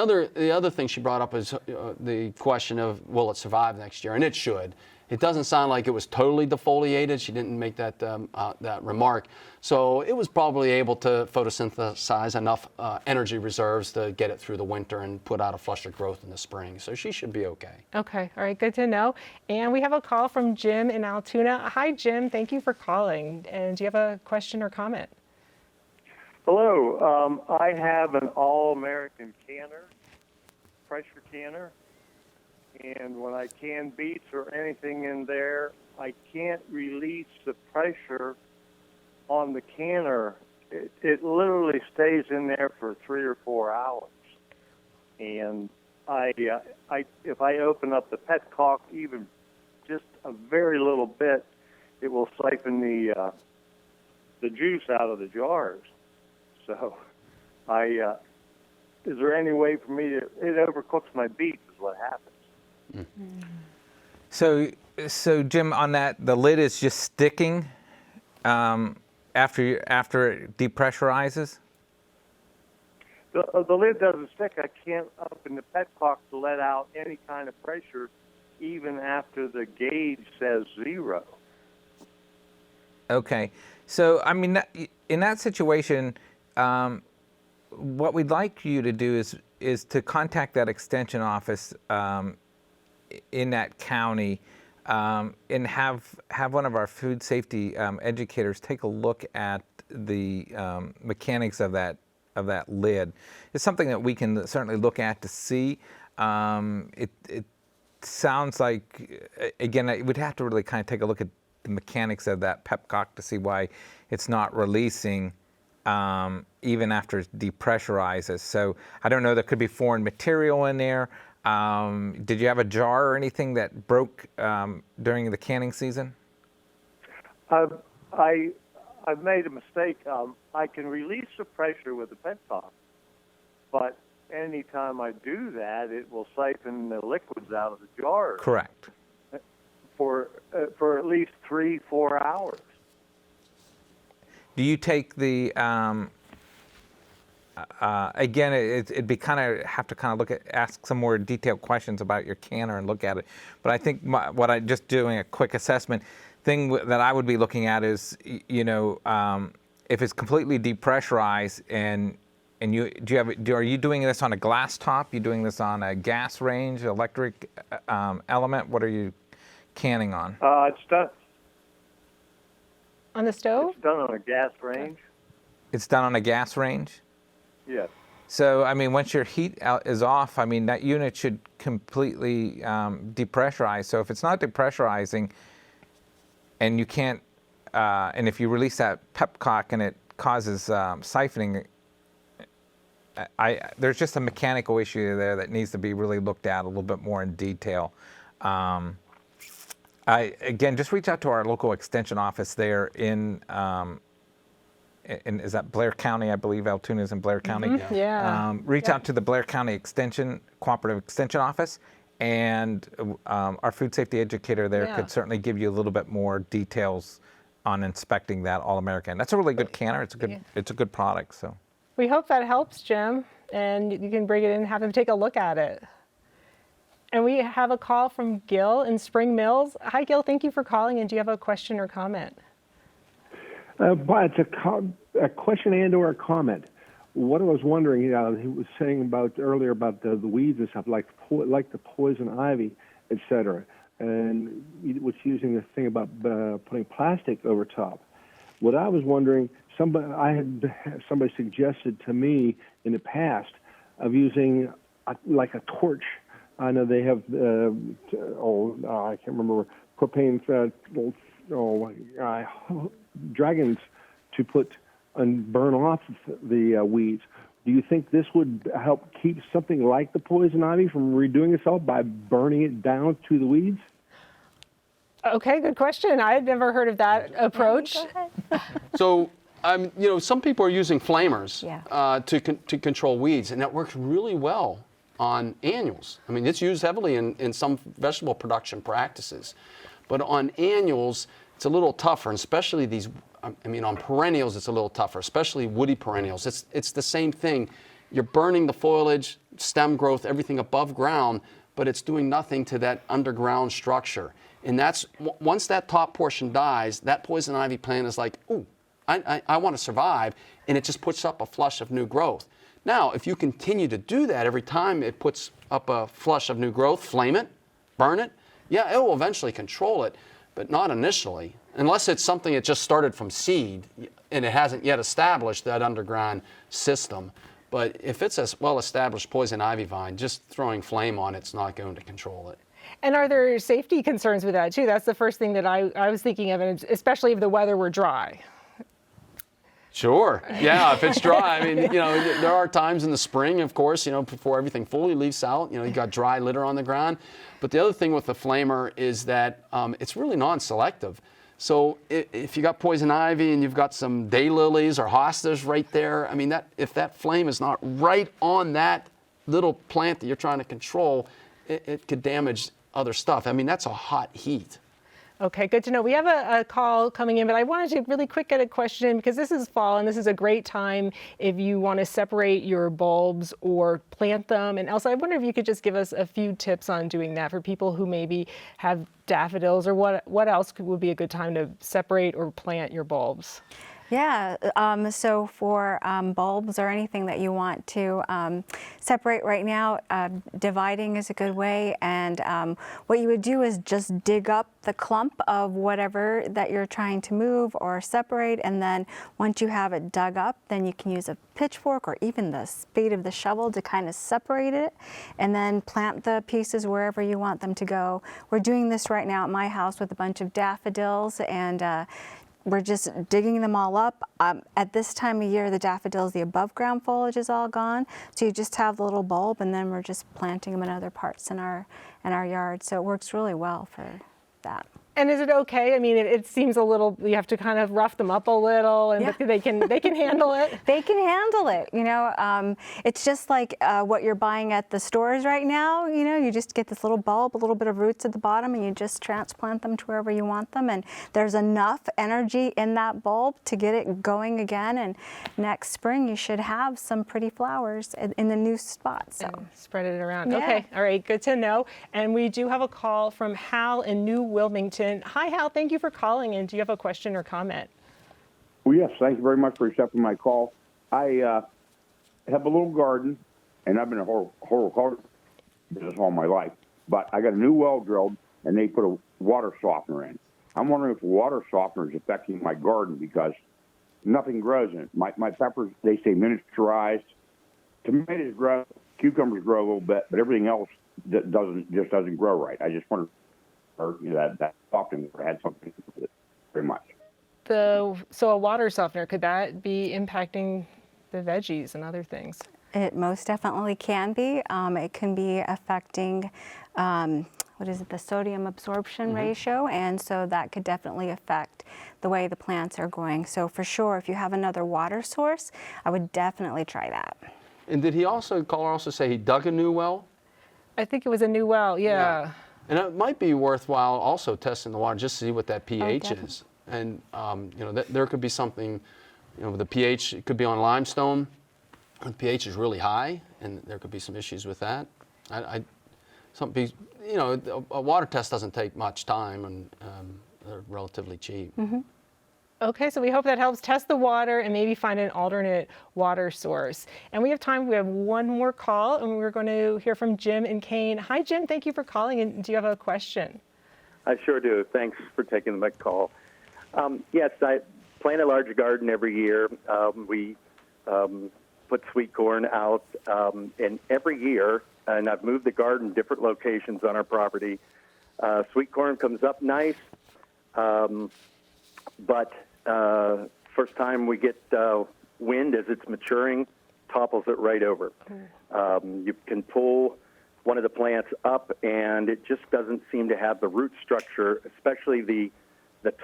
other thing she brought up is the question of, will it survive next year? And it should. It doesn't sound like it was totally defoliated. She didn't make that remark. So it was probably able to photosynthesize enough energy reserves to get it through the winter and put out a flush of growth in the spring. So she should be okay. Okay, all right, good to know. And we have a call from Jim in Altoona. Hi, Jim, thank you for calling. And do you have a question or comment? Hello. I have an All-American canner, pressure canner, and when I can beets or anything in there, I can't release the pressure on the canner. It literally stays in there for 3 or 4 hours. And if I open up the petcock even just a very little bit, it will siphon the juice out of the jars. So, is there any way for me to? It overcooks my beets, is what happens. So Jim, on that, the lid is just sticking after it depressurizes? The lid doesn't stick. I can't open the petcock to let out any kind of pressure, even after the gauge says 0. Okay. So, I mean, in that situation, what we'd like you to do is to contact that extension office in that county and have one of our food safety educators take a look at the mechanics of that lid. It's something that we can certainly look at to see. It sounds like, again, we'd have to really kind of take a look at the mechanics of that petcock to see why it's not releasing even after it depressurizes. So I don't know, there could be foreign material in there. Did you have a jar or anything that broke during the canning season? I've made a mistake. I can release the pressure with the petcock, but anytime I do that, it will siphon the liquids out of the jar. Correct. For at least 3-4 hours. Do you take the again? It'd be kind of have to ask some more detailed questions about your canner and look at it. But I think what I just doing a quick assessment thing that I would be looking at is, if it's completely depressurized and are you doing this on a glass top? You doing this on a gas range, electric element? What are you canning on? It's done. On the stove? It's done on a gas range. It's done on a gas range? Yes. So, I mean, once your heat is off, I mean, that unit should completely depressurize. So if it's not depressurizing and you can't, and if you release that petcock and it causes siphoning, there's just a mechanical issue there that needs to be really looked at a little bit more in detail. Again, just reach out to our local extension office there in is that Blair County? I believe Altoona is in Blair County. Mm-hmm. Yeah. Reach out to the Blair County Cooperative Extension Office, and our food safety educator there could certainly give you a little bit more details on inspecting that All-American. That's a really good canner. It's a good product. So we hope that helps, Jim, and you can bring it in and have them take a look at it. And we have a call from Gil in Spring Mills. Hi, Gil. Thank you for calling. And do you have a question or comment? It's a question and/or a comment. What I was wondering, he was saying earlier about the weeds and stuff, like the poison ivy, etc. And he was using the thing about putting plastic over top. What I was wondering, somebody suggested to me in the past of using like a torch. I know they have, I can't remember, propane, dragons to put and burn off the weeds. Do you think this would help keep something like the poison ivy from redoing itself by burning it down to the weeds? Okay, good question. I had never heard of that approach. So, some people are using flamers to control weeds, and that works really well on annuals. I mean, it's used heavily in some vegetable production practices. But on annuals, it's a little tougher, and especially these, on perennials, it's a little tougher, especially woody perennials. It's the same thing. You're burning the foliage, stem growth, everything above ground, but it's doing nothing to that underground structure. And that's, once that top portion dies, that poison ivy plant is like, ooh, I want to survive, and it just puts up a flush of new growth. Now, if you continue to do that every time it puts up a flush of new growth, flame it, burn it, yeah, it will eventually control it, but not initially. Unless it's something that just started from seed, and it hasn't yet established that underground system. But if it's a well-established poison ivy vine, just throwing flame on it's not going to control it. And are there safety concerns with that too? That's the first thing that I was thinking of, and especially if the weather were dry. Sure. Yeah, if it's dry. I mean, you know, there are times in the spring, of course, you know, before everything fully leaves out, you know, you got dry litter on the ground. But the other thing with the flamer is that it's really non-selective. So if you got poison ivy and you've got some daylilies or hostas right there, I mean, if that flame is not right on that little plant that you're trying to control, it could damage other stuff. I mean, that's a hot heat. Okay, good to know. We have a call coming in, but I wanted to really quick get a question because this is fall and this is a great time if you want to separate your bulbs or plant them. And Elsa, I wonder if you could just give us a few tips on doing that for people who maybe have daffodils, or what else would be a good time to separate or plant your bulbs? Yeah, so for bulbs or anything that you want to separate right now, dividing is a good way. And what you would do is just dig up the clump of whatever that you're trying to move or separate. And then once you have it dug up, then you can use a pitchfork or even the spade of the shovel to kind of separate it and then plant the pieces wherever you want them to go. We're doing this right now at my house with a bunch of daffodils, and we're just digging them all up. At this time of year, the daffodils, the above ground foliage is all gone. So you just have the little bulb, and then we're just planting them in other parts in our yard. So it works really well for that. And is it okay? I mean, it seems a little, you have to kind of rough them up a little, and but they can handle it. They can handle it. You know, it's just like what you're buying at the stores right now. You know, you just get this little bulb, a little bit of roots at the bottom, and you just transplant them to wherever you want them. And there's enough energy in that bulb to get it going again. And next spring, you should have some pretty flowers in the new spot. So and spread it around. Yeah. Okay, all right, good to know. And we do have a call from Hal in New Wilmington. Hi, Hal. Thank you for calling. And do you have a question or comment? Well, yes. Thank you very much for accepting my call. I have a little garden, and I've been in horticulture business all my life. But I got a new well drilled, and they put a water softener in. I'm wondering if the water softener is affecting my garden because nothing grows in it. My peppers, they say miniaturized. Tomatoes grow, cucumbers grow a little bit, but everything else doesn't grow right. I just wonder. Or that softener had something to do with it very much. So a water softener, could that be impacting the veggies and other things? It most definitely can be. It can be affecting, the sodium absorption ratio, and so that could definitely affect the way the plants are going. So for sure, if you have another water source, I would definitely try that. And did caller also say he dug a new well? I think it was a new well, yeah. And it might be worthwhile also testing the water just to see what that pH is. And there could be something, the pH, it could be on limestone. The pH is really high, and there could be some issues with that. A water test doesn't take much time, and they're relatively cheap. Mm-hmm. Okay, so we hope that helps test the water and maybe find an alternate water source. And we have time, we have one more call, and we're going to hear from Jim and Kane. Hi, Jim, thank you for calling, and do you have a question? I sure do. Thanks for taking my call. Yes, I plant a large garden every year. We put sweet corn out, and every year, and I've moved the garden different locations on our property, sweet corn comes up nice, but first time we get wind as it's maturing, topples it right over. You can pull one of the plants up, and it just doesn't seem to have the root structure, especially the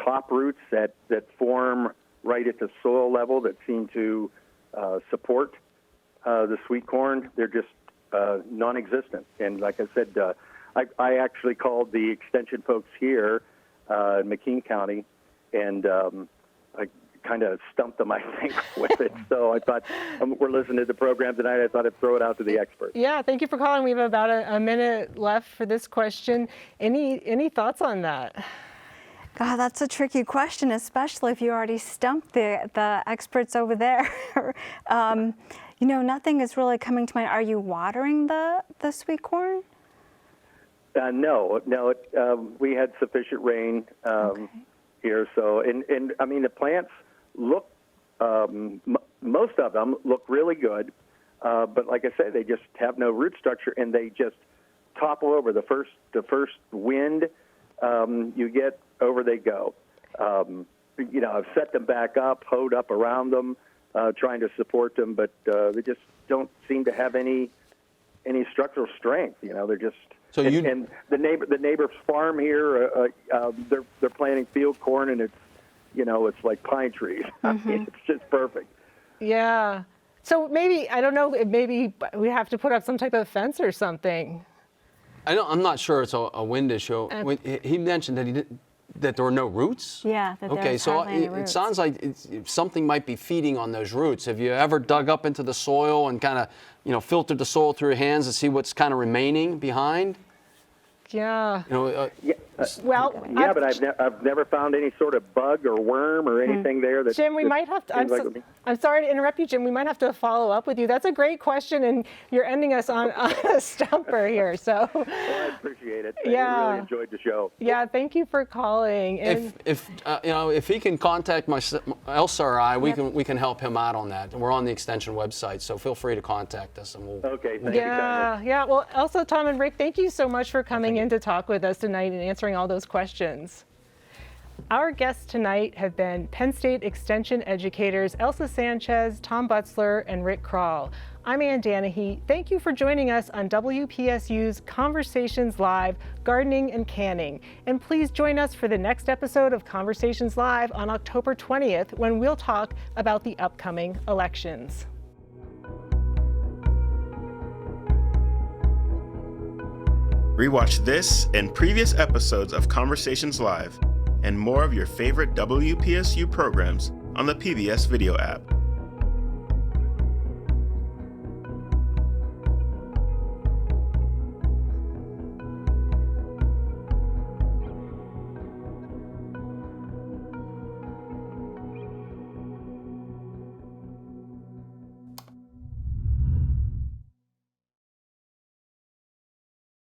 top roots that form right at the soil level that seem to support the sweet corn. They're just non-existent. And like I said, I actually called the extension folks here in McKean County, and I kind of stumped them, I think, with it. So I thought, we're listening to the program tonight. I thought I'd throw it out to the experts. Yeah, thank you for calling. We have about a minute left for this question. Any thoughts on that? God, that's a tricky question, especially if you already stumped the experts over there. Nothing is really coming to mind. Are you watering the sweet corn? No. We had sufficient rain here, so and I mean the plants look most of them look really good, but like I say, they just have no root structure, and they just topple over the first wind you get. Over they go. I've set them back up, hoed up around them, trying to support them, but they just don't seem to have any structural strength. They're just. So and the neighbor's farm here, they're planting field corn, and it's like pine trees. I mean, it's just perfect. Yeah. So maybe, I don't know, maybe we have to put up some type of fence or something. I'm not sure it's a wind issue. He mentioned that there were no roots? Yeah, that okay, so it sounds like something might be feeding on those roots. Have you ever dug up into the soil and kind of, filtered the soil through your hands to see what's kind of remaining behind? Yeah. But I've never found any sort of bug or worm or anything there. That Jim, we might have to. I'm sorry to interrupt you, Jim. We might have to follow up with you. That's a great question, and you're ending us on a stumper here. So. Well, I appreciate it. I really enjoyed the show. Yeah, thank you for calling. And if he can contact Elsa or I, we can help him out on that. We're on the extension website, so feel free to contact us, and we'll. Okay. Thank you. Yeah. Well, Elsa, Tom, and Rick, thank you so much for coming in to talk with us tonight and answering all those questions. Our guests tonight have been Penn State Extension educators Elsa Sanchez, Tom Butzler, and Rick Kroll. I'm Ann Danahy. Thank you for joining us on WPSU's Conversations Live, Gardening and Canning. And please join us for the next episode of Conversations Live on October 20th, when we'll talk about the upcoming elections. Rewatch this and previous episodes of Conversations Live and more of your favorite WPSU programs on the PBS video app.